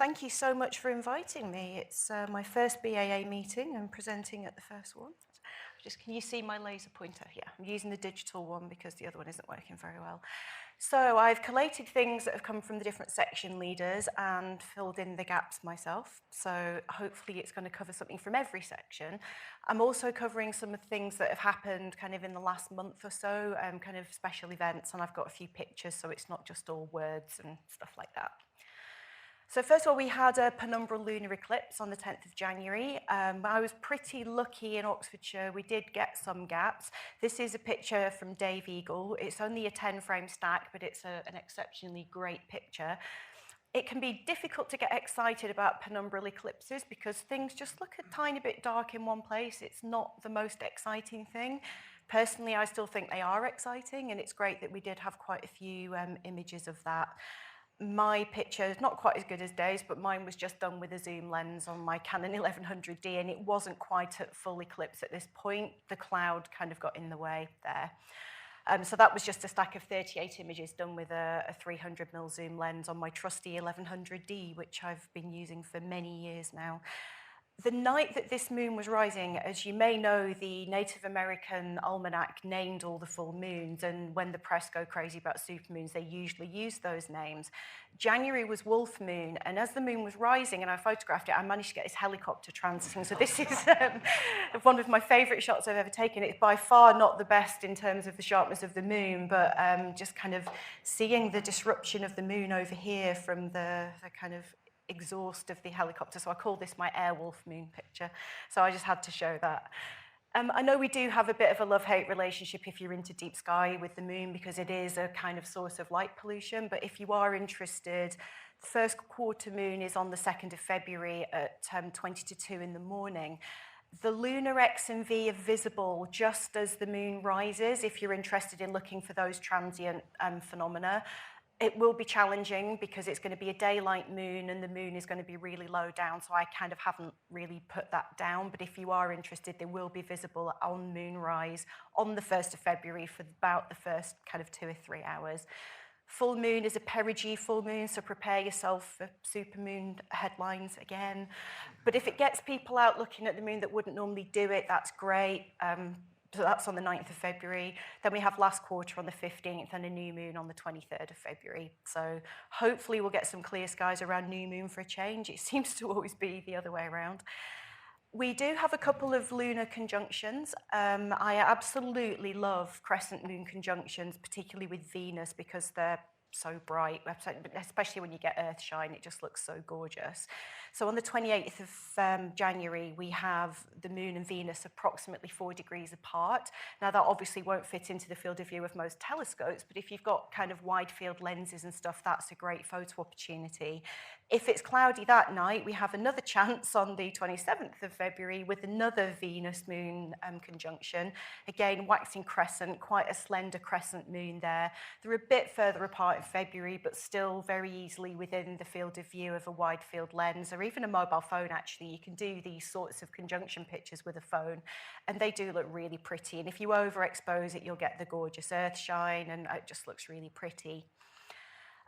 thank you so much for inviting me. It's my first BAA meeting. I'm presenting at the first one. Can you see my laser pointer? Yeah, I'm using the digital one because the other one isn't working very well. So I've collated things that have come from the different section leaders and filled in the gaps myself. So hopefully it's going to cover something from every section. I'm also covering some of the things that have happened kind of in the last month or so, kind of special events, and I've got a few pictures so it's not just all words and stuff like that. So first of all, we had a penumbral lunar eclipse on the 10th of January. I was pretty lucky in Oxfordshire. We did get some gaps. This is a picture from Dave Eagle. It's only a 10-frame stack, but it's an exceptionally great picture. It can be difficult to get excited about penumbral eclipses because things just look a tiny bit dark in one place. It's not the most exciting thing. Personally, I still think they are exciting, and it's great that we did have quite a few images of that. My picture is not quite as good as Dave's, but mine was just done with a zoom lens on my Canon 1100D, and it wasn't quite at full eclipse at this point. The cloud kind of got in the way there. So that was just a stack of 38 images done with a 300mm zoom lens on my trusty 1100D, which I've been using for many years now. The night that this moon was rising, as you may know, the Native American almanac named all the full moons, and when the press go crazy about supermoons, they usually use those names. January was Wolf Moon, and as the moon was rising and I photographed it, I managed to get this helicopter transiting. So this is one of my favourite shots I've ever taken. It's by far not the best in terms of the sharpness of the moon, but just kind of seeing the disruption of the moon over here from the kind of exhaust of the helicopter. So I call this my Airwolf moon picture. So I just had to show that. I know we do have a bit of a love-hate relationship if you're into deep sky with the moon because it is a kind of source of light pollution. But if you are interested, the first quarter moon is on the 2nd of February at 20 to 2 in the morning. The lunar X and V are visible just as the moon rises if you're interested in looking for those transient phenomena. It will be challenging because it's going to be a daylight moon and the moon is going to be really low down, so I kind of haven't really put that down. But if you are interested, they will be visible on moonrise on the 1st of February for about the first kind of 2 or 3 hours. Full moon is a perigee full moon, so prepare yourself for supermoon headlines again. But if it gets people out looking at the moon that wouldn't normally do it, that's great. So that's on the 9th of February. Then we have last quarter on the 15th and a new moon on the 23rd of February. So hopefully we'll get some clear skies around new moon for a change. It seems to always be the other way around. We do have a couple of lunar conjunctions. I absolutely love crescent moon conjunctions, particularly with Venus, because they're so bright, especially when you get earthshine, it just looks so gorgeous. So on the 28th of January, we have the moon and Venus approximately 4 degrees apart. Now that obviously won't fit into the field of view of most telescopes, but if you've got kind of wide field lenses and stuff, that's a great photo opportunity. If it's cloudy that night, we have another chance on the 27th of February with another Venus-Moon conjunction. Again, waxing crescent, quite a slender crescent moon there. They're a bit further apart in February, but still very easily within the field of view of a wide field lens, or even a mobile phone, actually. You can do these sorts of conjunction pictures with a phone, and they do look really pretty. And if you overexpose it, you'll get the gorgeous earthshine, and it just looks really pretty.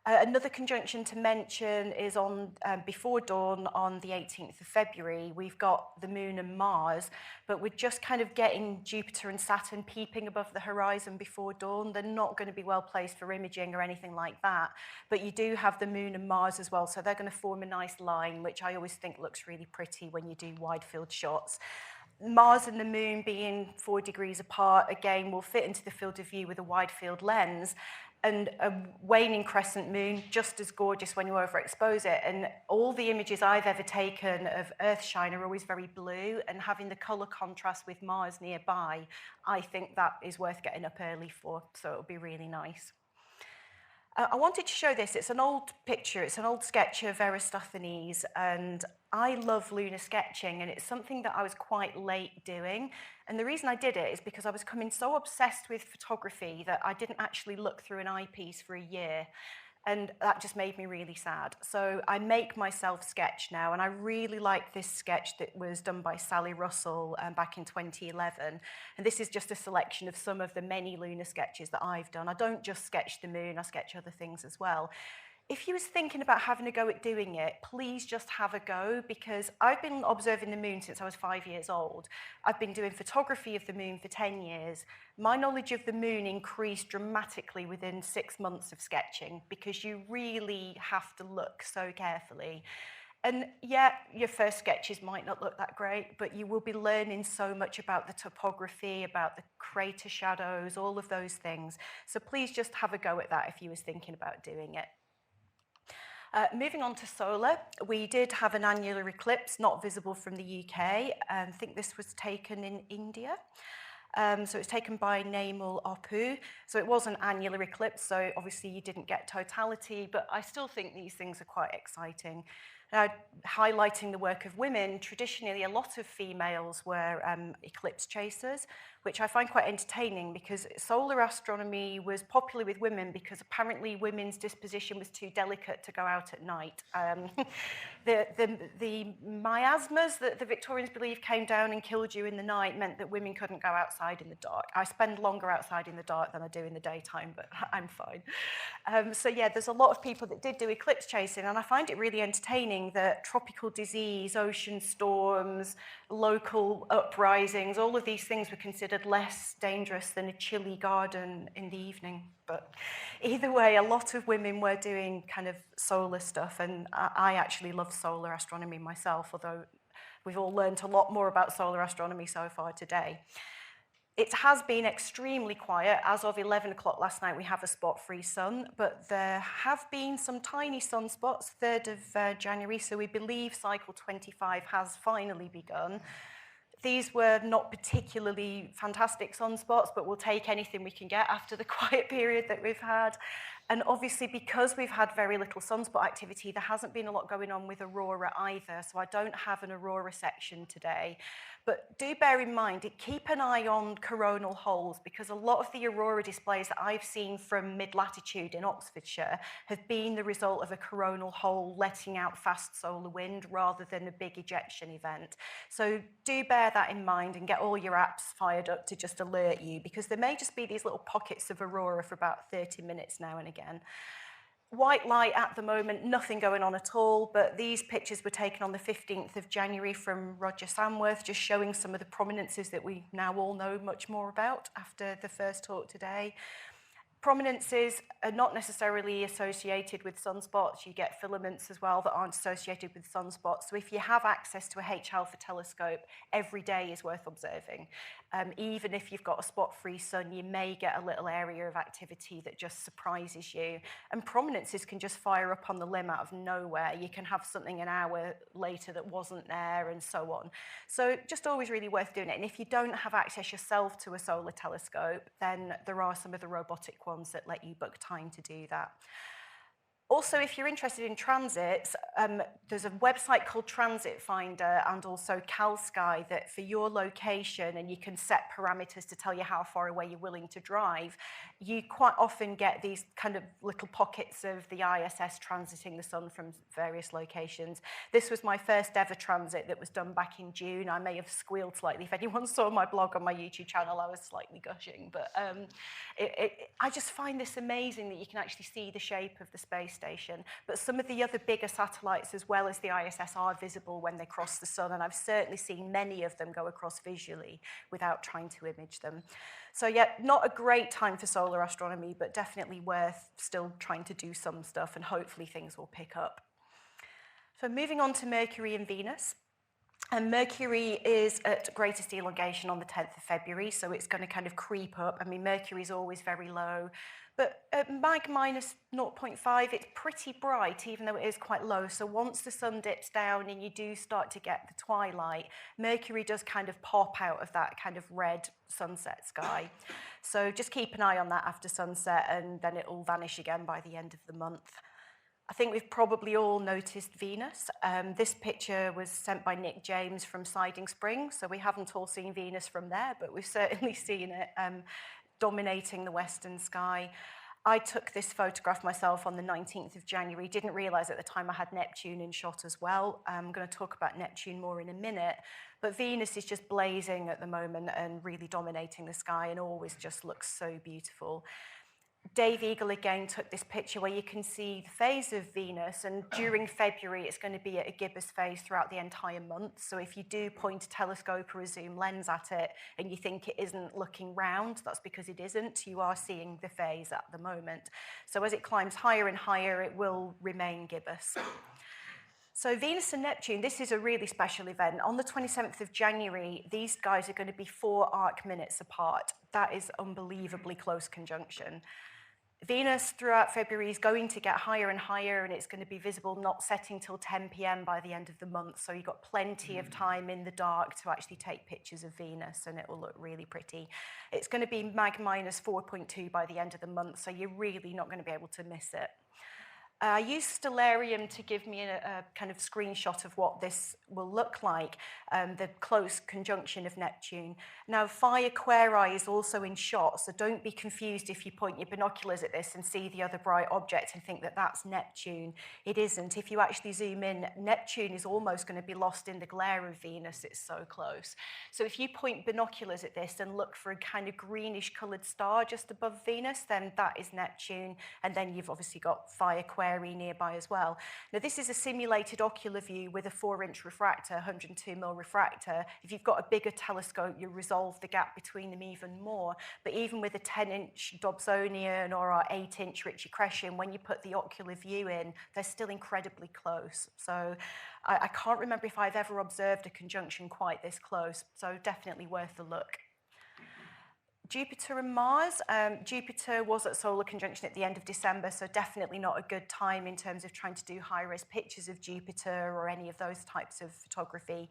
Another conjunction to mention is on before dawn on the 18th of February. We've got the moon and Mars, but we're just kind of getting Jupiter and Saturn peeping above the horizon before dawn. They're not going to be well placed for imaging or anything like that, but you do have the moon and Mars as well, so they're going to form a nice line, which I always think looks really pretty when you do wide field shots. Mars and the moon being 4 degrees apart, again, will fit into the field of view with a wide field lens. And a waning crescent moon, just as gorgeous when you overexpose it. And all the images I've ever taken of Earthshine are always very blue, and having the colour contrast with Mars nearby, I think that is worth getting up early for, so it'll be really nice. I wanted to show this. It's an old picture. It's an old sketch of Eratosthenes, and I love lunar sketching, and it's something that I was quite late doing. And the reason I did it is because I was becoming so obsessed with photography that I didn't actually look through an eyepiece for a year. And that just made me really sad. So I make myself sketch now, and I really like this sketch that was done by Sally Russell back in 2011. And this is just a selection of some of the many lunar sketches that I've done. I don't just sketch the moon, I sketch other things as well. If you was thinking about having a go at doing it, please just have a go, because I've been observing the moon since I was 5 years old. I've been doing photography of the moon for 10 years. My knowledge of the moon increased dramatically within 6 months of sketching, because you really have to look so carefully. And yeah, your first sketches might not look that great, but you will be learning so much about the topography, about the crater shadows, all of those things. So please just have a go at that if you was thinking about doing it. Moving on to solar, we did have an annular eclipse not visible from the UK. I think this was taken in India. So it was taken by Namal Oppu. So it was an annular eclipse, so obviously you didn't get totality, but I still think these things are quite exciting. Highlighting the work of women, traditionally a lot of females were eclipse chasers, which I find quite entertaining, because solar astronomy was popular with women because apparently women's disposition was too delicate to go out at night. The miasmas that the Victorians believed came down and killed you in the night meant that women couldn't go outside in the dark. I spend longer outside in the dark than I do in the daytime, but I'm fine. So yeah, there's a lot of people that did do eclipse chasing, and I find it really entertaining that tropical disease, ocean storms, local uprisings, all of these things were considered less dangerous than a chilly garden in the evening. But either way, a lot of women were doing kind of solar stuff, and I actually love solar astronomy myself, although we've all learned a lot more about solar astronomy so far today. It has been extremely quiet. As of 11 o'clock last night, we have a spot-free sun, but there have been some tiny sunspots, 3rd of January, so we believe cycle 25 has finally begun. These were not particularly fantastic sunspots, but we'll take anything we can get after the quiet period that we've had. And obviously, because we've had very little sunspot activity, there hasn't been a lot going on with aurora either, so I don't have an aurora section today. But do bear in mind, keep an eye on coronal holes, because a lot of the aurora displays that I've seen from mid-latitude in Oxfordshire have been the result of a coronal hole letting out fast solar wind rather than a big ejection event. So do bear that in mind and get all your apps fired up to just alert you, because there may just be these little pockets of aurora for about 30 minutes now and again. White light at the moment, nothing going on at all, but these pictures were taken on the 15th of January from Roger Samworth, just showing some of the prominences that we now all know much more about after the first talk today. Prominences are not necessarily associated with sunspots. You get filaments as well that aren't associated with sunspots. So if you have access to a H-alpha telescope, every day is worth observing. Even if you've got a spot-free sun, you may get a little area of activity that just surprises you. And prominences can just fire up on the limb out of nowhere. You can have something an hour later that wasn't there, and so on. So just always really worth doing it. And if you don't have access yourself to a solar telescope, then there are some of the robotic ones that let you book time to do that. Also, if you're interested in transits, there's a website called Transit Finder and also CalSky that for your location, and you can set parameters to tell you how far away you're willing to drive, you quite often get these kind of little pockets of the ISS transiting the sun from various locations. This was my first ever transit that was done back in June. I may have squealed slightly. If anyone saw my blog on my YouTube channel, I was slightly gushing, but I just find this amazing that you can actually see the shape of the space station. But some of the other bigger satellites as well as the ISS are visible when they cross the sun, and I've certainly seen many of them go across visually without trying to image them. So yeah, not a great time for solar astronomy, but definitely worth still trying to do some stuff, and hopefully things will pick up. So moving on to Mercury and Venus. And Mercury is at greatest elongation on the 10th of February, so it's going to kind of creep up. I mean, Mercury is always very low, but at mag minus 0.5, it's pretty bright, even though it is quite low. So once the sun dips down and you do start to get the twilight, Mercury does kind of pop out of that kind of red sunset sky. So just keep an eye on that after sunset, and then it will vanish again by the end of the month. I think we've probably all noticed Venus. This picture was sent by Nick James from Siding Spring, so we haven't all seen Venus from there, but we've certainly seen it dominating the western sky. I took this photograph myself on the 19th of January, didn't realise at the time I had Neptune in shot as well. I'm going to talk about Neptune more in a minute, but Venus is just blazing at the moment and really dominating the sky and always just looks so beautiful. Dave Eagle again took this picture where you can see the phase of Venus, and during February it's going to be at a gibbous phase throughout the entire month. So if you do point a telescope or a zoom lens at it and you think it isn't looking round, that's because it isn't. You are seeing the phase at the moment. So as it climbs higher and higher, it will remain gibbous. So Venus and Neptune, this is a really special event. On the 27th of January, these guys are going to be 4 arc minutes apart. That is unbelievably close conjunction. Venus throughout February is going to get higher and higher, and it's going to be visible not setting till 10 p.m. by the end of the month. So you've got plenty of time in the dark to actually take pictures of Venus, and it will look really pretty. It's going to be mag minus 4.2 by the end of the month, so you're really not going to be able to miss it. I used Stellarium to give me a kind of screenshot of what this will look like, the close conjunction of Neptune. Now, Phi Aquarii is also in shot, so don't be confused if you point your binoculars at this and see the other bright object and think that that's Neptune. It isn't. If you actually zoom in, Neptune is almost going to be lost in the glare of Venus. It's so close. So if you point binoculars at this and look for a kind of greenish coloured star just above Venus, then that is Neptune, and then you've obviously got Phi Aquarii nearby as well. Now, this is a simulated ocular view with a 4-inch refractor, 102mm refractor. If you've got a bigger telescope, you resolve the gap between them even more. But even with a 10-inch Dobsonian or our 8-inch Ritchie-Chrétien, when you put the ocular view in, they're still incredibly close. So I can't remember if I've ever observed a conjunction quite this close, so definitely worth a look. Jupiter and Mars. Jupiter was at solar conjunction at the end of December, so definitely not a good time in terms of trying to do high-res pictures of Jupiter or any of those types of photography.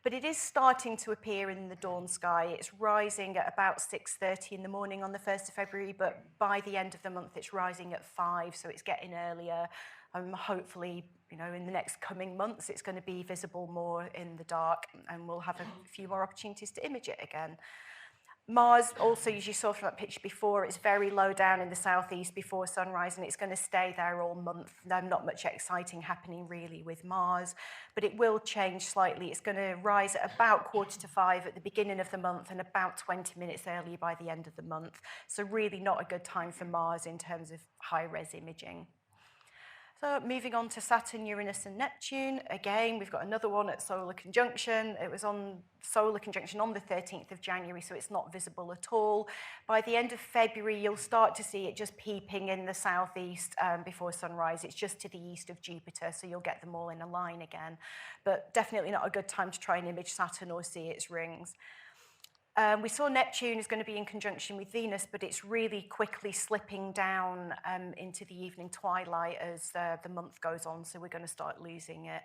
But it is starting to appear in the dawn sky. It's rising at about 6:30 in the morning on the 1st of February, but by the end of the month it's rising at 5, so it's getting earlier. Hopefully, in the next coming months it's going to be visible more in the dark, and we'll have a few more opportunities to image it again. Mars, also, as you saw from that picture before, it's very low down in the southeast before sunrise, and it's going to stay there all month. Not much exciting happening really with Mars, but it will change slightly. It's going to rise at about 4:45 at the beginning of the month and about 20 minutes earlier by the end of the month. So really not a good time for Mars in terms of high-res imaging. So moving on to Saturn, Uranus and Neptune. Again, we've got another one at solar conjunction. It was on solar conjunction on the 13th of January, so it's not visible at all. By the end of February, you'll start to see it just peeping in the southeast before sunrise. It's just to the east of Jupiter, so you'll get them all in a line again. But definitely not a good time to try and image Saturn or see its rings. We saw Neptune is going to be in conjunction with Venus, but it's really quickly slipping down into the evening twilight as the month goes on, so we're going to start losing it.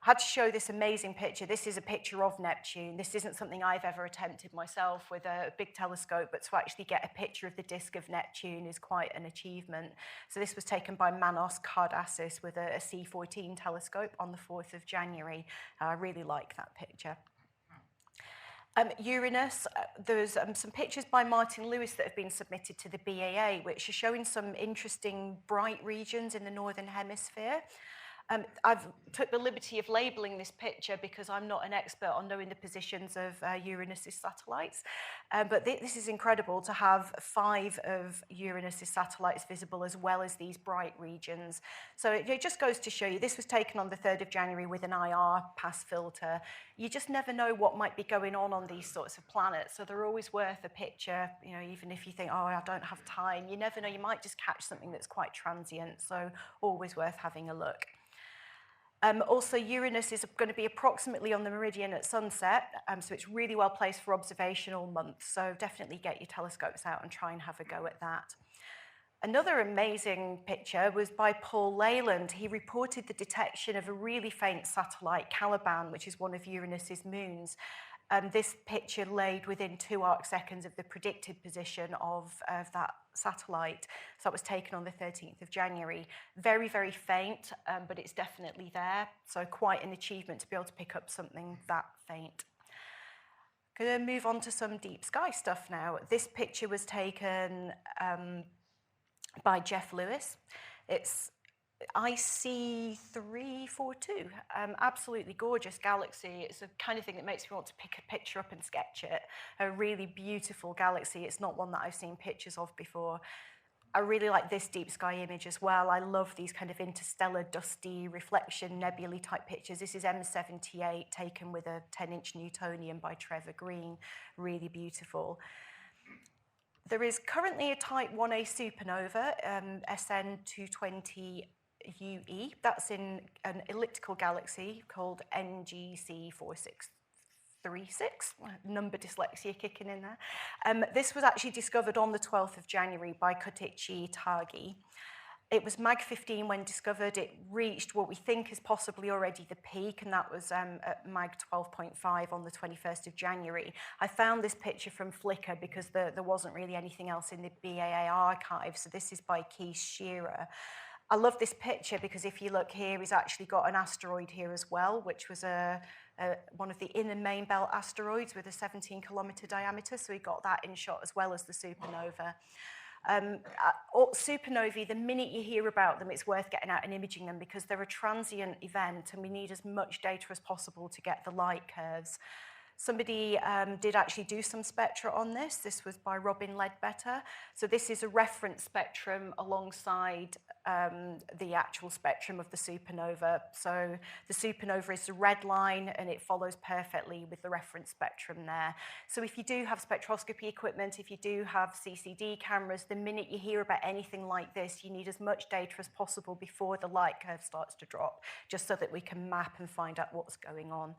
I had to show this amazing picture. This is a picture of Neptune. This isn't something I've ever attempted myself with a big telescope, but to actually get a picture of the disk of Neptune is quite an achievement. So this was taken by Manos Kardassis with a C14 telescope on the 4th of January. I really like that picture. Uranus, there's some pictures by Martin Lewis that have been submitted to the BAA, which are showing some interesting bright regions in the northern hemisphere. I've took the liberty of labeling this picture because I'm not an expert on knowing the positions of Uranus's satellites, but this is incredible to have 5 of Uranus's satellites visible as well as these bright regions. So it just goes to show you, this was taken on the 3rd of January with an IR pass filter. You just never know what might be going on these sorts of planets, so they're always worth a picture, even if you think, oh, I don't have time. You never know, you might just catch something that's quite transient, so always worth having a look. Also, Uranus is going to be approximately on the meridian at sunset, so it's really well placed for observation all month, so definitely get your telescopes out and try and have a go at that. Another amazing picture was by Paul Leyland. He reported the detection of a really faint satellite, Caliban, which is one of Uranus's moons. This picture laid within 2 arc seconds of the predicted position of that satellite. So that was taken on the 13th of January. Very, very faint, but it's definitely there. So quite an achievement to be able to pick up something that faint. Going to move on to some deep sky stuff now. This picture was taken by Jeff Lewis. It's IC342, absolutely gorgeous galaxy. It's the kind of thing that makes me want to pick a picture up and sketch it. A really beautiful galaxy. It's not one that I've seen pictures of before. I really like this deep sky image as well. I love these kind of interstellar, dusty, reflection, nebulae type pictures. This is M78 taken with a 10-inch Newtonian by Trevor Green. Really beautiful. There is currently a Type 1a supernova, SN220UE. That's in an elliptical galaxy called NGC 4636. Number dyslexia kicking in there. This was actually discovered on the 12th of January by Kotichi Tagi. It was Mag 15 when discovered. It reached what we think is possibly already the peak, and that was at Mag 12.5 on the 21st of January. I found this picture from Flickr because there wasn't really anything else in the BAA archive, so this is by Keith Shearer. I love this picture because if you look here, he's actually got an asteroid here as well, which was one of the inner main belt asteroids with a 17-kilometer diameter, so he got that in shot as well as the supernova. Supernovae, the minute you hear about them, it's worth getting out and imaging them because they're a transient event and we need as much data as possible to get the light curves. Somebody did actually do some spectra on this. This was by Robin Ledbetter. So this is a reference spectrum alongside the actual spectrum of the supernova. So the supernova is the red line and it follows perfectly with the reference spectrum there. So if you do have spectroscopy equipment, if you do have CCD cameras, the minute you hear about anything like this, you need as much data as possible before the light curve starts to drop, just so that we can map and find out what's going on.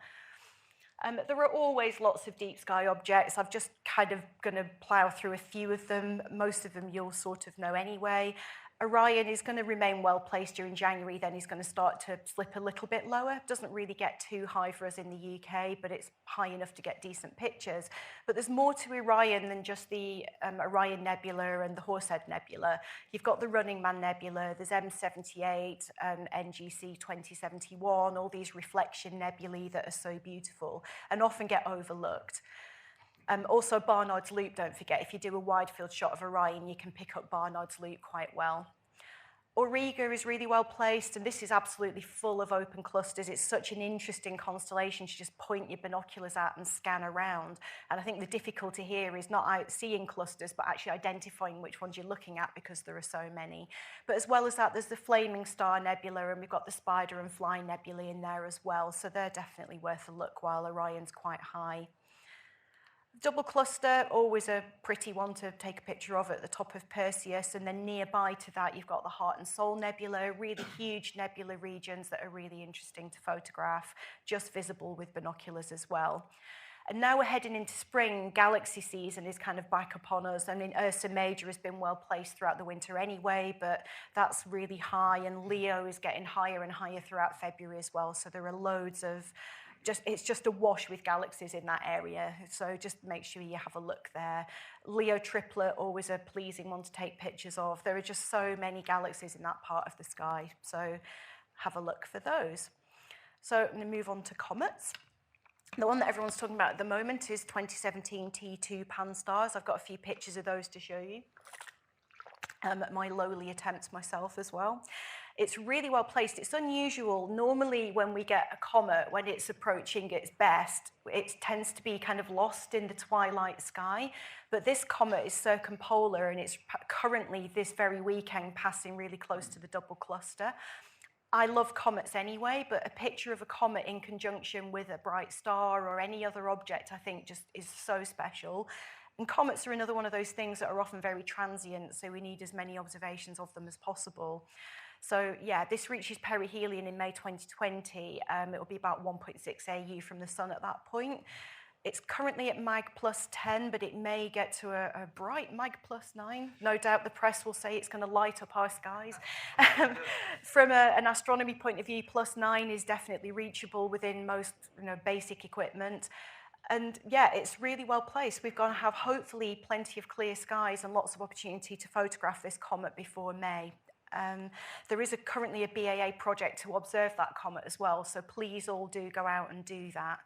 There are always lots of deep sky objects. I'm just kind of going to plow through a few of them. Most of them you'll sort of know anyway. Orion is going to remain well placed during January, then he's going to start to slip a little bit lower. Doesn't really get too high for us in the UK, but it's high enough to get decent pictures. But there's more to Orion than just the Orion Nebula and the Horsehead Nebula. You've got the Running Man Nebula, there's M78, NGC 2071, all these reflection nebulae that are so beautiful and often get overlooked. Also Barnard's Loop, don't forget, if you do a wide field shot of Orion, you can pick up Barnard's Loop quite well. Auriga is really well placed, and this is absolutely full of open clusters. It's such an interesting constellation to just point your binoculars at and scan around. And I think the difficulty here is not seeing clusters, but actually identifying which ones you're looking at because there are so many. But as well as that, there's the Flaming Star Nebula, and we've got the Spider and Fly Nebulae in there as well. So they're definitely worth a look while Orion's quite high. Double cluster, always a pretty one to take a picture of at the top of Perseus, and then nearby to that you've got the Heart and Soul Nebula, really huge nebula regions that are really interesting to photograph, just visible with binoculars as well. And now we're heading into spring. Galaxy season is kind of back upon us. I mean, Ursa Major has been well placed throughout the winter anyway, but that's really high, and Leo is getting higher and higher throughout February as well, so there are loads of it's just awash with galaxies in that area, so just make sure you have a look there. Leo Triplet, always a pleasing one to take pictures of. There are just so many galaxies in that part of the sky, so have a look for those. So I'm going to move on to comets. The one that everyone's talking about at the moment is 2017 T2 Pan-STARRS. I've got a few pictures of those to show you. My lowly attempts myself as well. It's really well placed. It's unusual. Normally when we get a comet, when it's approaching its best, it tends to be kind of lost in the twilight sky. But this comet is circumpolar, and it's currently this very weekend passing really close to the double cluster. I love comets anyway, but a picture of a comet in conjunction with a bright star or any other object, I think, just is so special. And comets are another one of those things that are often very transient, so we need as many observations of them as possible. So yeah, this reaches perihelion in May 2020. It will be about 1.6 AU from the sun at that point. It's currently at Mag plus 10, but it may get to a bright Mag plus 9. No doubt the press will say it's going to light up our skies. From an astronomy point of view, plus 9 is definitely reachable within most basic equipment. And yeah, it's really well placed. We're going to have hopefully plenty of clear skies and lots of opportunity to photograph this comet before May. There is currently a BAA project to observe that comet as well, so please all do go out and do that.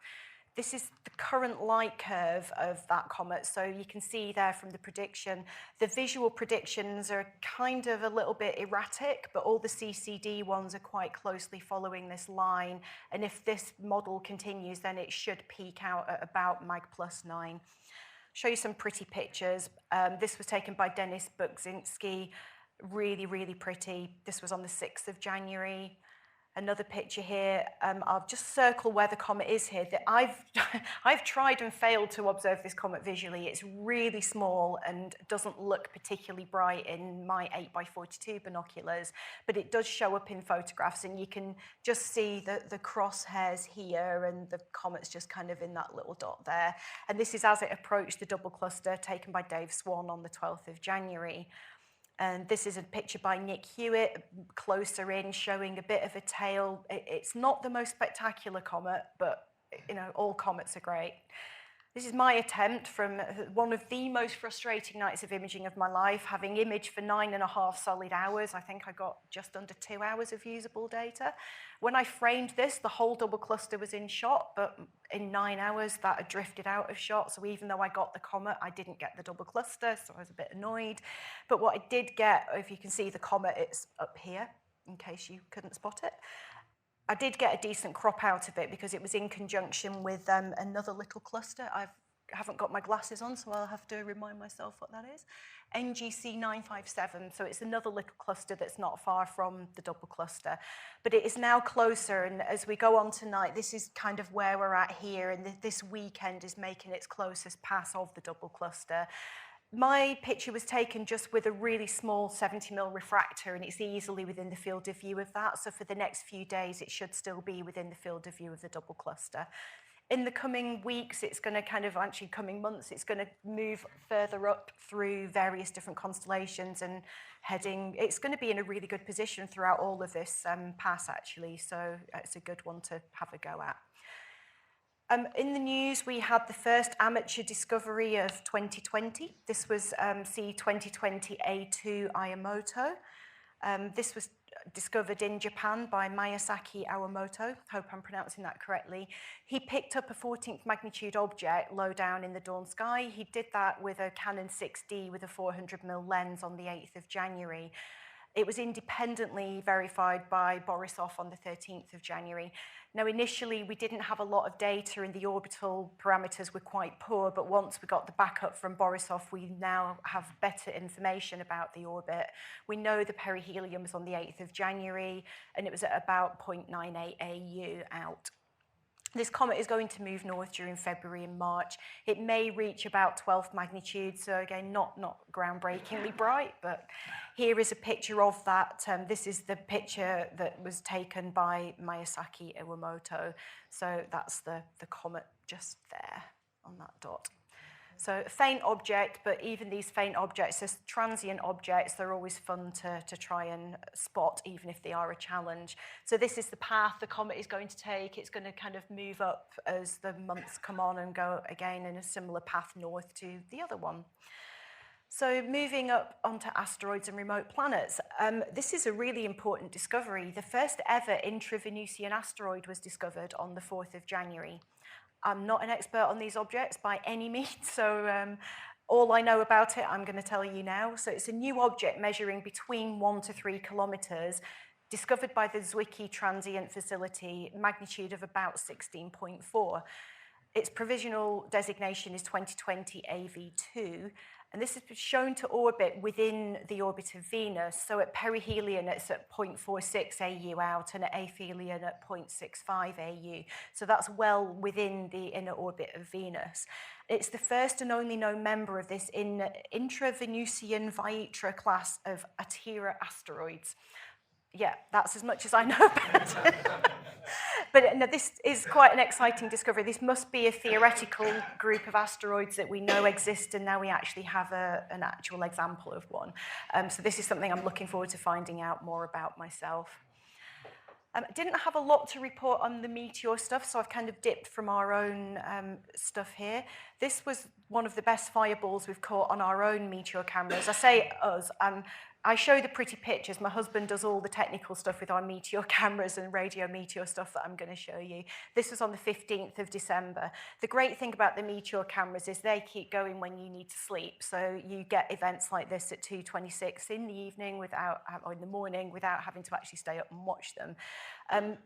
This is the current light curve of that comet, so you can see there from the prediction. The visual predictions are kind of a little bit erratic, but all the CCD ones are quite closely following this line, and if this model continues, then it should peak out at about Mag plus 9. Show you some pretty pictures. This was taken by Denis Bukzinski. Really, really pretty. This was on the 6th of January. Another picture here. I'll just circle where the comet is here. I've tried and failed to observe this comet visually. It's really small and doesn't look particularly bright in my 8x42 binoculars, but it does show up in photographs, and you can just see the crosshairs here, and the comet's just kind of in that little dot there. And this is as it approached the double cluster taken by Dave Swan on the 12th of January. And this is a picture by Nick Hewitt, closer in, showing a bit of a tail. It's not the most spectacular comet, but you know, all comets are great. This is my attempt from one of the most frustrating nights of imaging of my life, having imaged for 9.5 solid hours. I think I got just under 2 hours of usable data. When I framed this, the whole double cluster was in shot, but in 9 hours that had drifted out of shot. So even though I got the comet, I didn't get the double cluster, so I was a bit annoyed. But what I did get, if you can see the comet, it's up here, in case you couldn't spot it. I did get a decent crop out of it because it was in conjunction with another little cluster. I haven't got my glasses on, so I'll have to remind myself what that is. NGC 957, so it's another little cluster that's not far from the double cluster. But it is now closer, and as we go on tonight, this is kind of where we're at here, and this weekend is making its closest pass of the double cluster. My picture was taken just with a really small 70mm refractor, and it's easily within the field of view of that. So for the next few days, it should still be within the field of view of the double cluster. In the coming weeks, it's going to coming months, it's going to move further up through various different constellations and it's going to be in a really good position throughout all of this pass, actually. So it's a good one to have a go at. In the news, we had the first amateur discovery of 2020. This was C2020A2 Ayamoto. This was discovered in Japan by Miyazaki Awamoto. Hope I'm pronouncing that correctly. He picked up a 14th magnitude object low down in the dawn sky. He did that with a Canon 6D with a 400mm lens on the 8th of January. It was independently verified by Borisov on the 13th of January. Now, initially, we didn't have a lot of data and the orbital parameters were quite poor, but once we got the backup from Borisov, we now have better information about the orbit. We know the perihelion was on the 8th of January, and it was at about 0.98 AU out. This comet is going to move north during February and March. It may reach about 12th magnitude, so again, not groundbreakingly bright, but here is a picture of that. This is the picture that was taken by Miyazaki Iwamoto. So that's the comet just there on that dot. So a faint object, but even these faint objects, as transient objects, they're always fun to try and spot, even if they are a challenge. So this is the path the comet is going to take. It's going to kind of move up as the months come on and go again in a similar path north to the other one. So moving up onto asteroids and remote planets, this is a really important discovery. The first ever intra-Venusian asteroid was discovered on the 4th of January. I'm not an expert on these objects by any means, so all I know about it, I'm going to tell you now. So it's a new object measuring between 1 to 3 kilometers, discovered by the Zwicky Transient Facility, magnitude of about 16.4. Its provisional designation is 2020 AV2, and this is shown to orbit within the orbit of Venus. So at perihelion, it's at 0.46 AU out, and at aphelion at 0.65 AU. So that's well within the inner orbit of Venus. It's the first and only known member of this intra-Venusian Vitra class of Atira asteroids. Yeah, that's as much as I know about it. But no, this is quite an exciting discovery. This must be a theoretical group of asteroids that we know exist, and now we actually have an actual example of one. So this is something I'm looking forward to finding out more about myself. Didn't have a lot to report on the meteor stuff, so I've kind of dipped from our own stuff here. This was one of the best fireballs we've caught on our own meteor cameras. I say us. I show the pretty pictures. My husband does all the technical stuff with our meteor cameras and radio meteor stuff that I'm going to show you. This was on the 15th of December. The great thing about the meteor cameras is they keep going when you need to sleep. So you get events like this at 2:26 in the evening or in the morning without having to actually stay up and watch them.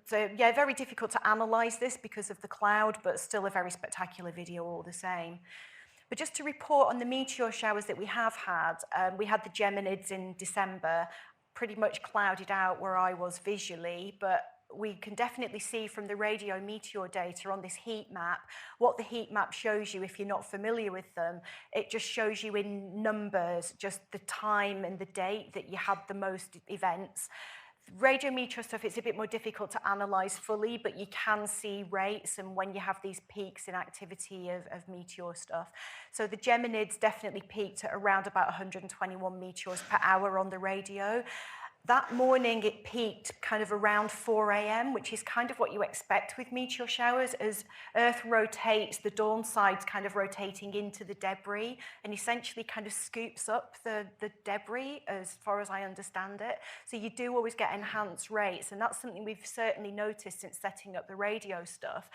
So yeah, very difficult to analyze this because of the cloud, but still a very spectacular video all the same. But just to report on the meteor showers that we have had, we had the Geminids in December, pretty much clouded out where I was visually, but we can definitely see from the radio meteor data on this heat map what the heat map shows you if you're not familiar with them. It just shows you in numbers just the time and the date that you had the most events. Radio meteor stuff, it's a bit more difficult to analyse fully, but you can see rates and when you have these peaks in activity of meteor stuff. So the Geminids definitely peaked at around about 121 meteors per hour on the radio. That morning it peaked kind of around 4 a.m., which is kind of what you expect with meteor showers. As Earth rotates, the dawn side's kind of rotating into the debris and essentially kind of scoops up the debris as far as I understand it. So you do always get enhanced rates, and that's something we've certainly noticed since setting up the radio stuff.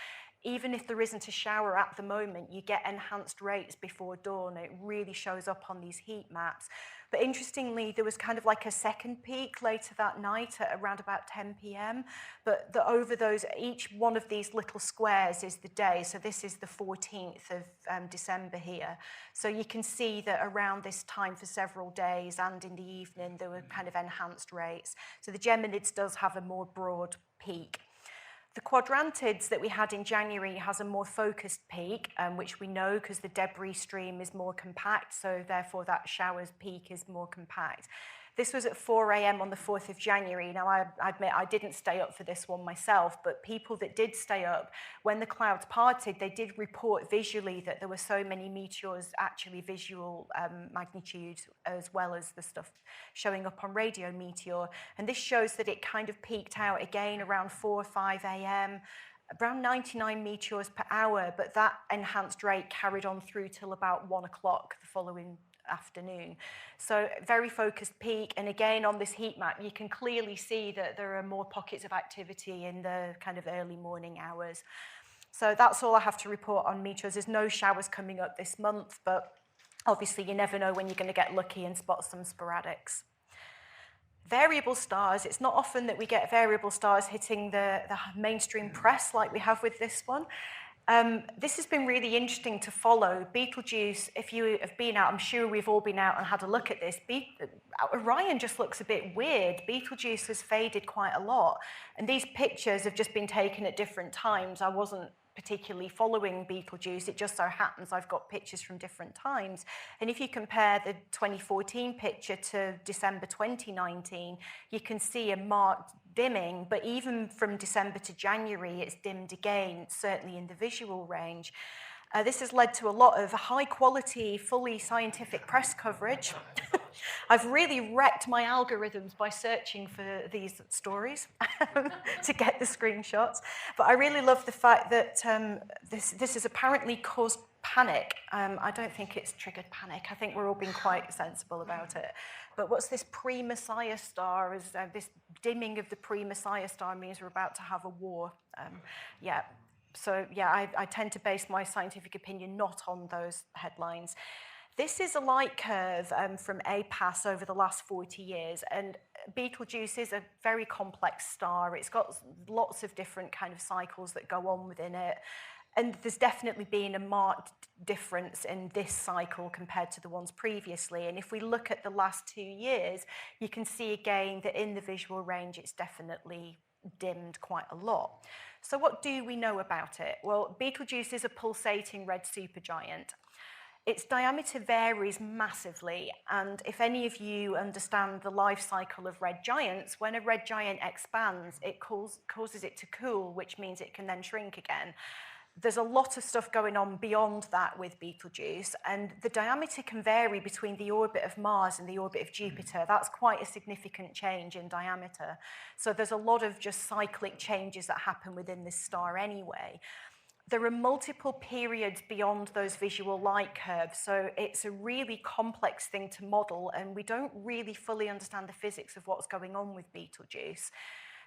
Even if there isn't a shower at the moment, you get enhanced rates before dawn. It really shows up on these heat maps. But interestingly, there was kind of like a second peak later that night at around about 10 p.m. But over those, each one of these little squares is the day. So this is the 14th of December here. So you can see that around this time for several days and in the evening, there were kind of enhanced rates. So the Geminids does have a more broad peak. The Quadrantids that we had in January has a more focused peak, which we know because the debris stream is more compact, so therefore that shower's peak is more compact. This was at 4 a.m. on the 4th of January. Now, I admit I didn't stay up for this one myself, but people that did stay up, when the clouds parted, they did report visually that there were so many meteors, actually visual magnitude, as well as the stuff showing up on radio meteor. And this shows that it kind of peaked out again around 4 or 5 a.m., around 99 meteors per hour, but that enhanced rate carried on through till about 1 o'clock the following afternoon. So very focused peak, and again on this heat map you can clearly see that there are more pockets of activity in the kind of early morning hours. So that's all I have to report on meteors. There's no showers coming up this month, but obviously you never know when you're going to get lucky and spot some sporadics. Variable stars, it's not often that we get variable stars hitting the mainstream press like we have with this one. This has been really interesting to follow. Betelgeuse, if you have been out, I'm sure we've all been out and had a look at this. Orion just looks a bit weird. Betelgeuse has faded quite a lot. And these pictures have just been taken at different times. I wasn't particularly following Betelgeuse. It just so happens I've got pictures from different times. And if you compare the 2014 picture to December 2019, you can see a marked dimming, but even from December to January, it's dimmed again, certainly in the visual range. This has led to a lot of high-quality, fully scientific press coverage. I've really wrecked my algorithms by searching for these stories to get the screenshots. But I really love the fact that this has apparently caused panic. I don't think it's triggered panic. I think we're all being quite sensible about it. But what's this pre-Messiah star? Is this dimming of the pre-Messiah star means we're about to have a war? Yeah. So, yeah, I tend to base my scientific opinion not on those headlines. This is a light curve from APAS over the last 40 years, and Betelgeuse is a very complex star. It's got lots of different kind of cycles that go on within it, and there's definitely been a marked difference in this cycle compared to the ones previously. And if we look at the last 2 years, you can see again that in the visual range, it's definitely dimmed quite a lot. So what do we know about it? Well, Betelgeuse is a pulsating red supergiant. Its diameter varies massively, and if any of you understand the life cycle of red giants, when a red giant expands, it causes it to cool, which means it can then shrink again. There's a lot of stuff going on beyond that with Betelgeuse, and the diameter can vary between the orbit of Mars and the orbit of Jupiter. That's quite a significant change in diameter. So there's a lot of just cyclic changes that happen within this star anyway. There are multiple periods beyond those visual light curves, so it's a really complex thing to model, and we don't really fully understand the physics of what's going on with Betelgeuse.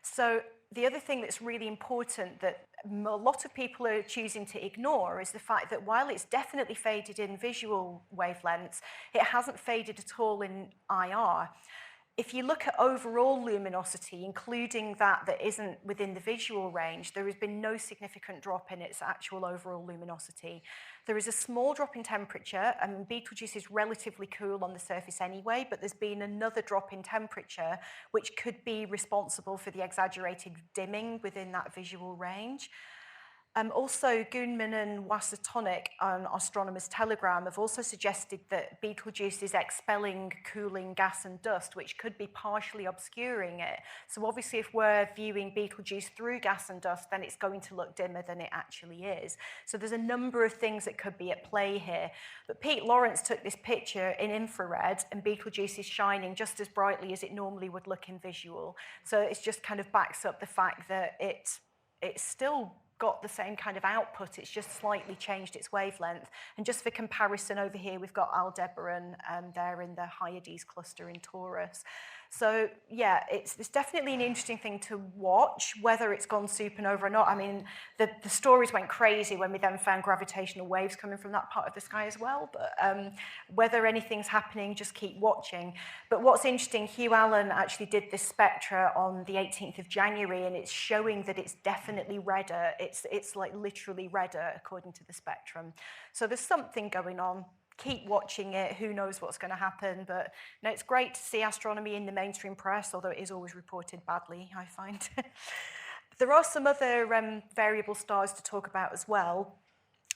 So the other thing that's really important that a lot of people are choosing to ignore is the fact that while it's definitely faded in visual wavelengths, it hasn't faded at all in IR. if you look at overall luminosity, including that isn't within the visual range, there has been no significant drop in its actual overall luminosity. There is a small drop in temperature, and Betelgeuse is relatively cool on the surface anyway, but there's been another drop in temperature, which could be responsible for the exaggerated dimming within that visual range. Also, Goonman and Wassertonic on Astronomer's Telegram have also suggested that Betelgeuse is expelling cooling gas and dust, which could be partially obscuring it. So obviously, if we're viewing Betelgeuse through gas and dust, then it's going to look dimmer than it actually is. So there's a number of things that could be at play here. But Pete Lawrence took this picture in infrared, and Betelgeuse is shining just as brightly as it normally would look in visual. So it just kind of backs up the fact that it's still got the same kind of output, it's just slightly changed its wavelength. And just for comparison, over here we've got Aldebaran, there in the Hyades cluster in Taurus. So yeah, it's definitely an interesting thing to watch, whether it's gone supernova or not. I mean, the stories went crazy when we then found gravitational waves coming from that part of the sky as well, but whether anything's happening, just keep watching. But what's interesting, Hugh Allen actually did this spectra on the 18th of January, and it's showing that it's definitely redder. It's like literally redder according to the spectrum. So there's something going on. Keep watching it, who knows what's going to happen, but no, it's great to see astronomy in the mainstream press, although it is always reported badly, I find. There are some other variable stars to talk about as well.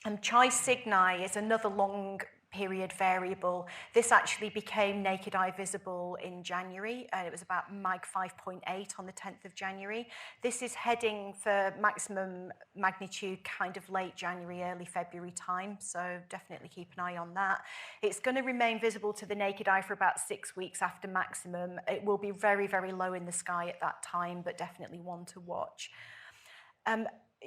Chi Cygni is another long period variable. This actually became naked eye visible in January. It was about mag 5.8 on the 10th of January. This is heading for maximum magnitude kind of late January, early February time, so definitely keep an eye on that. It's going to remain visible to the naked eye for about 6 weeks after maximum. It will be very, very low in the sky at that time, but definitely one to watch.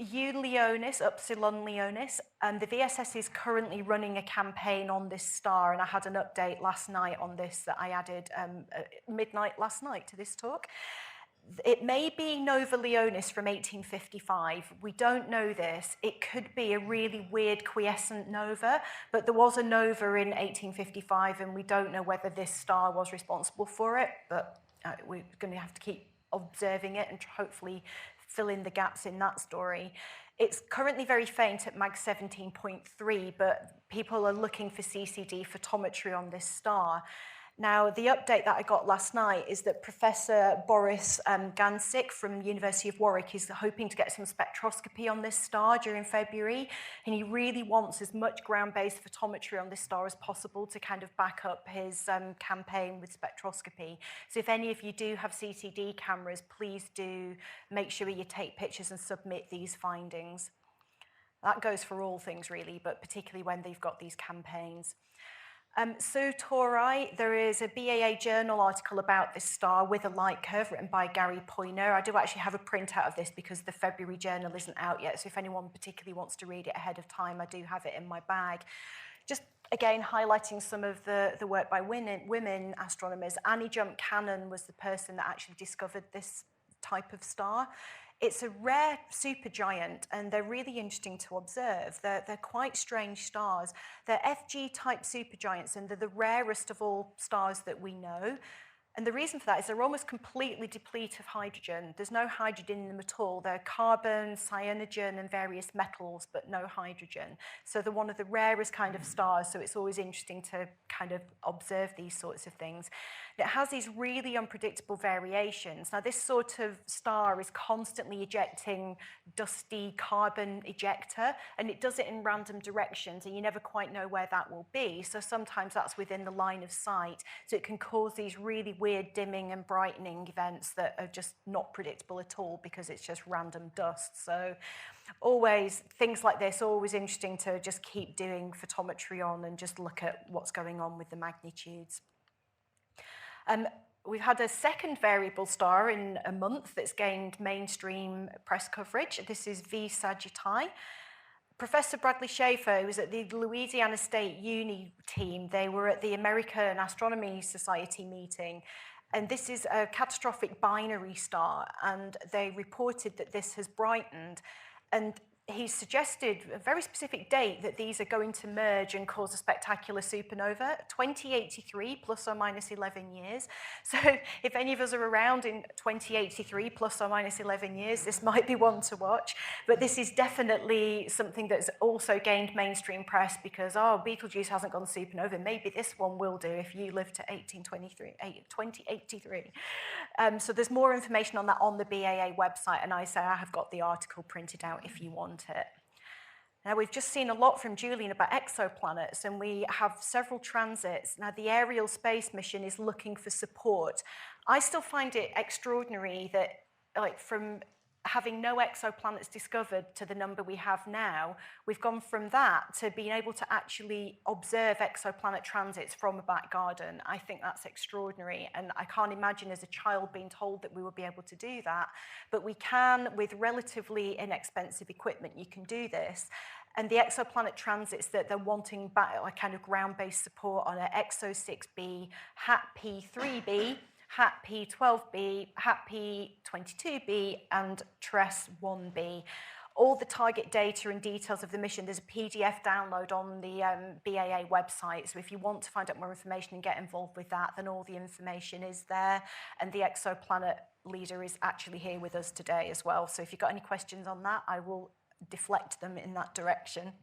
Leonis, Upsilon Leonis, the VSS is currently running a campaign on this star, and I had an update last night on this that I added at midnight last night to this talk. It may be Nova Leonis from 1855. We don't know this. It could be a really weird quiescent nova, but there was a nova in 1855, and we don't know whether this star was responsible for it, but we're going to have to keep observing it and hopefully fill in the gaps in that story. It's currently very faint at mag 17.3, but people are looking for CCD photometry on this star. Now, the update that I got last night is that Professor Boris Gansik from University of Warwick is hoping to get some spectroscopy on this star during February, and he really wants as much ground-based photometry on this star as possible to kind of back up his campaign with spectroscopy. So if any of you do have CCD cameras, please do make sure you take pictures and submit these findings. That goes for all things really, but particularly when they've got these campaigns. So Tauri, there is a BAA journal article about this star with a light curve written by Gary Poyner. I do actually have a printout of this because the February journal isn't out yet, so if anyone particularly wants to read it ahead of time, I do have it in my bag. Just again, highlighting some of the work by women astronomers. Annie Jump Cannon was the person that actually discovered this type of star. It's a rare supergiant, and they're really interesting to observe. They're quite strange stars. They're FG-type supergiants, and they're the rarest of all stars that we know. And the reason for that is they're almost completely depleted of hydrogen. There's no hydrogen in them at all. They're carbon, cyanogen, and various metals, but no hydrogen. So they're one of the rarest kind of stars, so it's always interesting to kind of observe these sorts of things. It has these really unpredictable variations. Now, this sort of star is constantly ejecting dusty carbon ejector, and it does it in random directions, and you never quite know where that will be. So sometimes that's within the line of sight. So it can cause these really weird dimming and brightening events that are just not predictable at all because it's just random dust. So always, things like this, always interesting to just keep doing photometry on and just look at what's going on with the magnitudes. We've had a second variable star in a month that's gained mainstream press coverage. This is V Sagittae. Professor Bradley Schaefer, who was at the Louisiana State Uni team, they were at the American Astronomy Society meeting, and this is a catastrophic binary star, and they reported that this has brightened. And he's suggested a very specific date that these are going to merge and cause a spectacular supernova, 2083 plus or minus 11 years. So if any of us are around in 2083 plus or minus 11 years, this might be one to watch. But this is definitely something that's also gained mainstream press because, oh, Betelgeuse hasn't gone supernova. Maybe this one will do if you live to 2083. So there's more information on that on the BAA website, and I have got the article printed out if you want it. Now, we've just seen a lot from Julian about exoplanets, and we have several transits. Now, the Aerial Space Mission is looking for support. I still find it extraordinary that, like, from having no exoplanets discovered to the number we have now, we've gone from that to being able to actually observe exoplanet transits from a back garden. I think that's extraordinary, and I can't imagine as a child being told that we would be able to do that, but we can, with relatively inexpensive equipment, you can do this. And the exoplanet transits that they're wanting back, like kind of ground-based support on are EXO-6b, HAT-P3b, HAT-P12b, HAT-P22b, and TRES-1b. All the target data and details of the mission, there's a PDF download on the BAA website, so if you want to find out more information and get involved with that, then all the information is there, and the exoplanet leader is actually here with us today as well. So if you've got any questions on that, I will deflect them in that direction.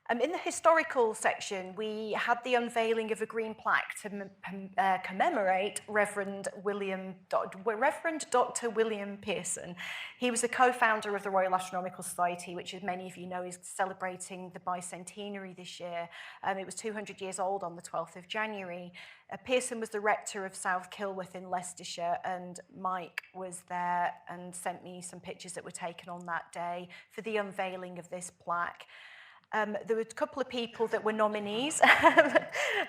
In the historical section, we had the unveiling of a green plaque to commemorate Reverend Dr. William Pearson. He was a co-founder of the Royal Astronomical Society, which, as many of you know, is celebrating the bicentenary this year. It was 200 years old on the 12th of January. Pearson was the rector of South Kilworth in Leicestershire, and Mike was there and sent me some pictures that were taken on that day for the unveiling of this plaque. There were a couple of people that were nominees.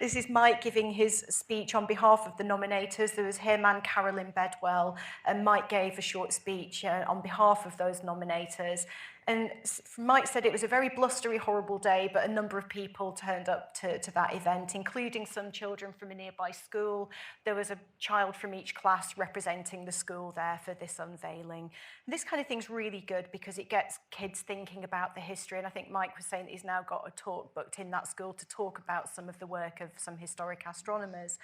This is Mike giving his speech on behalf of the nominators. There was him and Carolyn Bedwell, and Mike gave a short speech on behalf of those nominators. And Mike said it was a very blustery, horrible day, but a number of people turned up to that event, including some children from a nearby school. There was a child from each class representing the school there for this unveiling. And this kind of thing's really good because it gets kids thinking about the history, and I think Mike was saying that he's now got a talk booked in that school to talk about some of the work of some historic astronomers.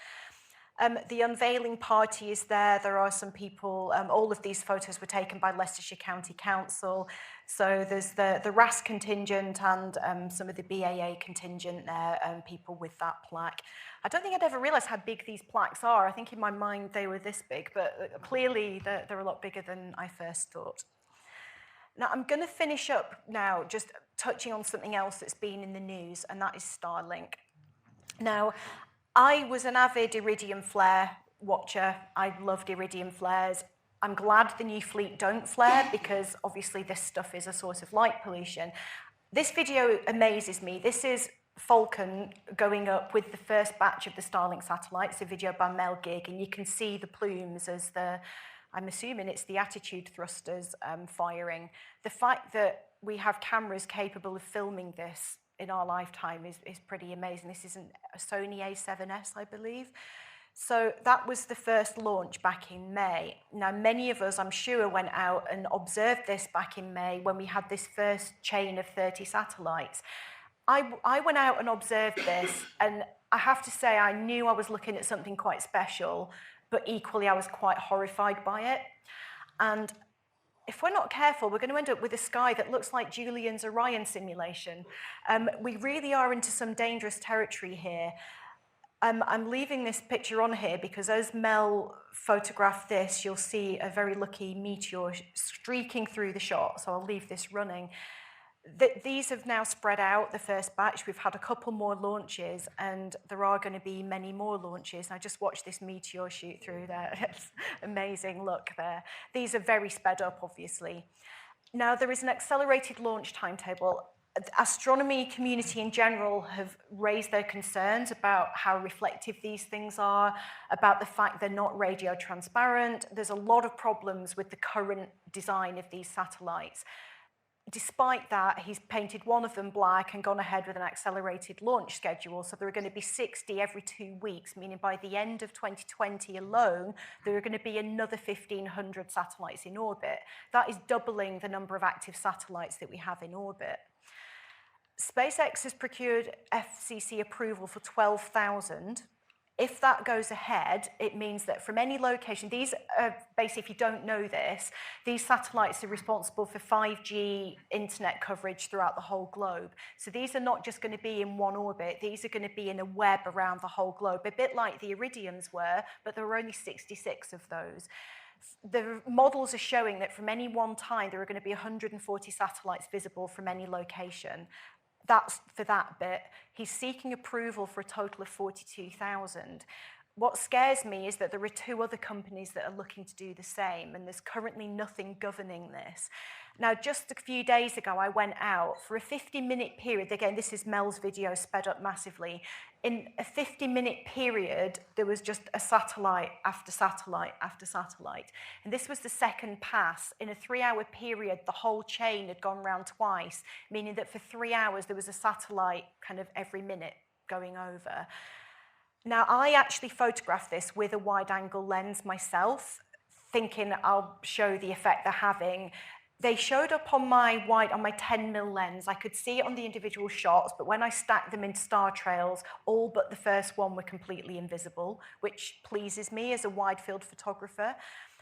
The unveiling party is there. There are some people, all of these photos were taken by Leicestershire County Council. So there's the RAS contingent and some of the BAA contingent there, people with that plaque. I don't think I'd ever realised how big these plaques are. I think in my mind they were this big, but clearly they're a lot bigger than I first thought. Now, I'm going to finish up now just touching on something else that's been in the news, and that is Starlink. Now, I was an avid iridium flare watcher. I loved iridium flares. I'm glad the new fleet don't flare because obviously this stuff is a source of light pollution. This video amazes me. This is Falcon going up with the first batch of the Starlink satellites, a video by Mel Gig, and you can see the plumes as I'm assuming it's the attitude thrusters firing. The fact that we have cameras capable of filming this in our lifetime is pretty amazing. This is a Sony A7S, I believe. So that was the first launch back in May. Now, many of us, I'm sure, went out and observed this back in May when we had this first chain of 30 satellites. I went out and observed this, and I have to say I knew I was looking at something quite special, but equally I was quite horrified by it. And if we're not careful, we're going to end up with a sky that looks like Julian's Orion simulation. We really are into some dangerous territory here. I'm leaving this picture on here because as Mel photographed this, you'll see a very lucky meteor streaking through the shot, so I'll leave this running. These have now spread out, the first batch. We've had a couple more launches, and there are going to be many more launches. I just watched this meteor shoot through there. It's amazing look there. These are very sped up, obviously. Now, there is an accelerated launch timetable. The astronomy community in general have raised their concerns about how reflective these things are, about the fact they're not radio transparent. There's a lot of problems with the current design of these satellites. Despite that, he's painted one of them black and gone ahead with an accelerated launch schedule. So there are going to be 60 every 2 weeks, meaning by the end of 2020 alone, there are going to be another 1,500 satellites in orbit. That is doubling the number of active satellites that we have in orbit. SpaceX has procured FCC approval for 12,000. If that goes ahead, it means that from any location, these are basically, if you don't know this, these satellites are responsible for 5G internet coverage throughout the whole globe. So these are not just going to be in one orbit, these are going to be in a web around the whole globe, a bit like the Iridiums were, but there were only 66 of those. The models are showing that from any one time, there are going to be 140 satellites visible from any location. That's for that bit. He's seeking approval for a total of 42,000. What scares me is that there are 2 other companies that are looking to do the same, and there's currently nothing governing this. Now, just a few days ago, I went out for a 50-minute period. Again, this is Mel's video sped up massively. In a 50-minute period, there was just a satellite after satellite after satellite. And this was the second pass. In a 3-hour period, the whole chain had gone round twice, meaning that for 3 hours, there was a satellite kind of every minute going over. Now, I actually photographed this with a wide-angle lens myself, thinking I'll show the effect they're having. They showed up on my 10mm lens. I could see it on the individual shots, but when I stacked them into star trails, all but the first one were completely invisible, which pleases me as a wide-field photographer.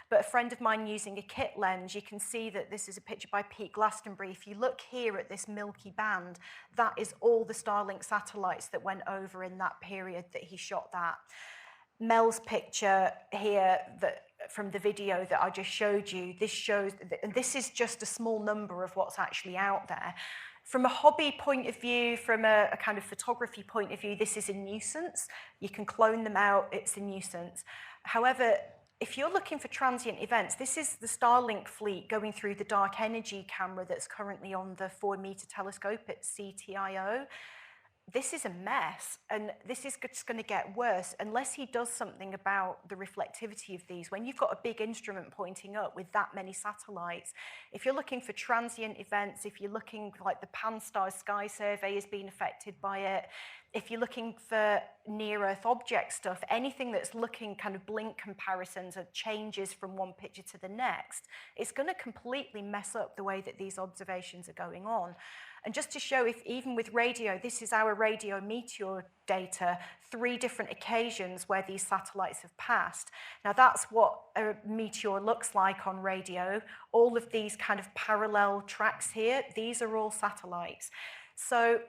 But a friend of mine using a kit lens, you can see that this is a picture by Pete Glastonbury. If you look here at this milky band, that is all the Starlink satellites that went over in that period that he shot that. Mel's picture here from the video that I just showed you, this shows, and this is just a small number of what's actually out there. From a hobby point of view, from a kind of photography point of view, this is a nuisance. You can clone them out, it's a nuisance. However, if you're looking for transient events, this is the Starlink fleet going through the dark energy camera that's currently on the 4-meter telescope at CTIO. This is a mess, and this is just going to get worse unless he does something about the reflectivity of these. When you've got a big instrument pointing up with that many satellites, if you're looking for transient events, if you're looking like the Pan-STARRS Sky Survey is being affected by it, if you're looking for near-Earth object stuff, anything that's looking kind of blink comparisons or changes from one picture to the next, it's going to completely mess up the way that these observations are going on. And just to show, if even with radio, this is our radio meteor data, 3 different occasions where these satellites have passed. Now that's what a meteor looks like on radio. All of these kind of parallel tracks here, these are all satellites. So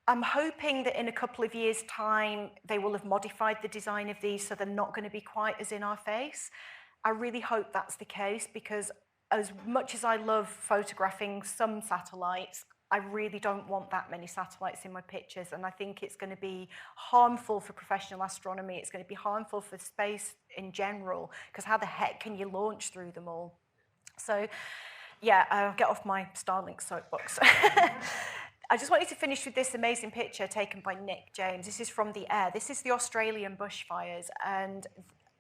I'm hoping that in a couple of years' time, they will have modified the design of these so they're not going to be quite as in our face. I really hope that's the case, because as much as I love photographing some satellites, I really don't want that many satellites in my pictures, and I think it's going to be harmful for professional astronomy. It's going to be harmful for space in general, because how the heck can you launch through them all? So, yeah, I'll get off my Starlink soapbox. I just wanted to finish with this amazing picture taken by Nick James. This is from the air. This is the Australian bushfires, and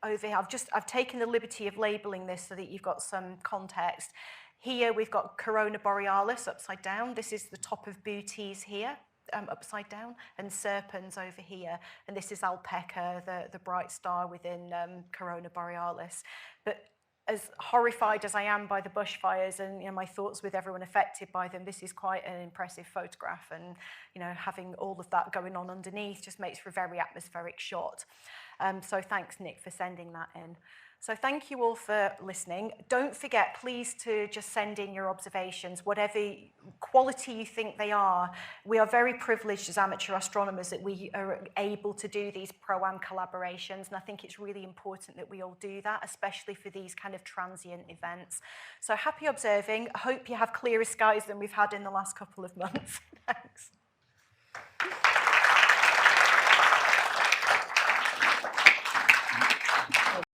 over here, I've taken the liberty of labeling this so that you've got some context. Here we've got Corona Borealis upside down. This is the top of Bootes here, upside down, and Serpens over here. And this is Alpaca, the bright star within Corona Borealis. But as horrified as I am by the bushfires and my thoughts with everyone affected by them, this is quite an impressive photograph. And having all of that going on underneath just makes for a very atmospheric shot. So thanks, Nick, for sending that in. So thank you all for listening. Don't forget, please, to just send in your observations, whatever quality you think they are. We are very privileged as amateur astronomers that we are able to do these pro-am collaborations, and I think it's really important that we all do that, especially for these kind of transient events. So happy observing. I hope you have clearer skies than we've had in the last couple of months. Thanks.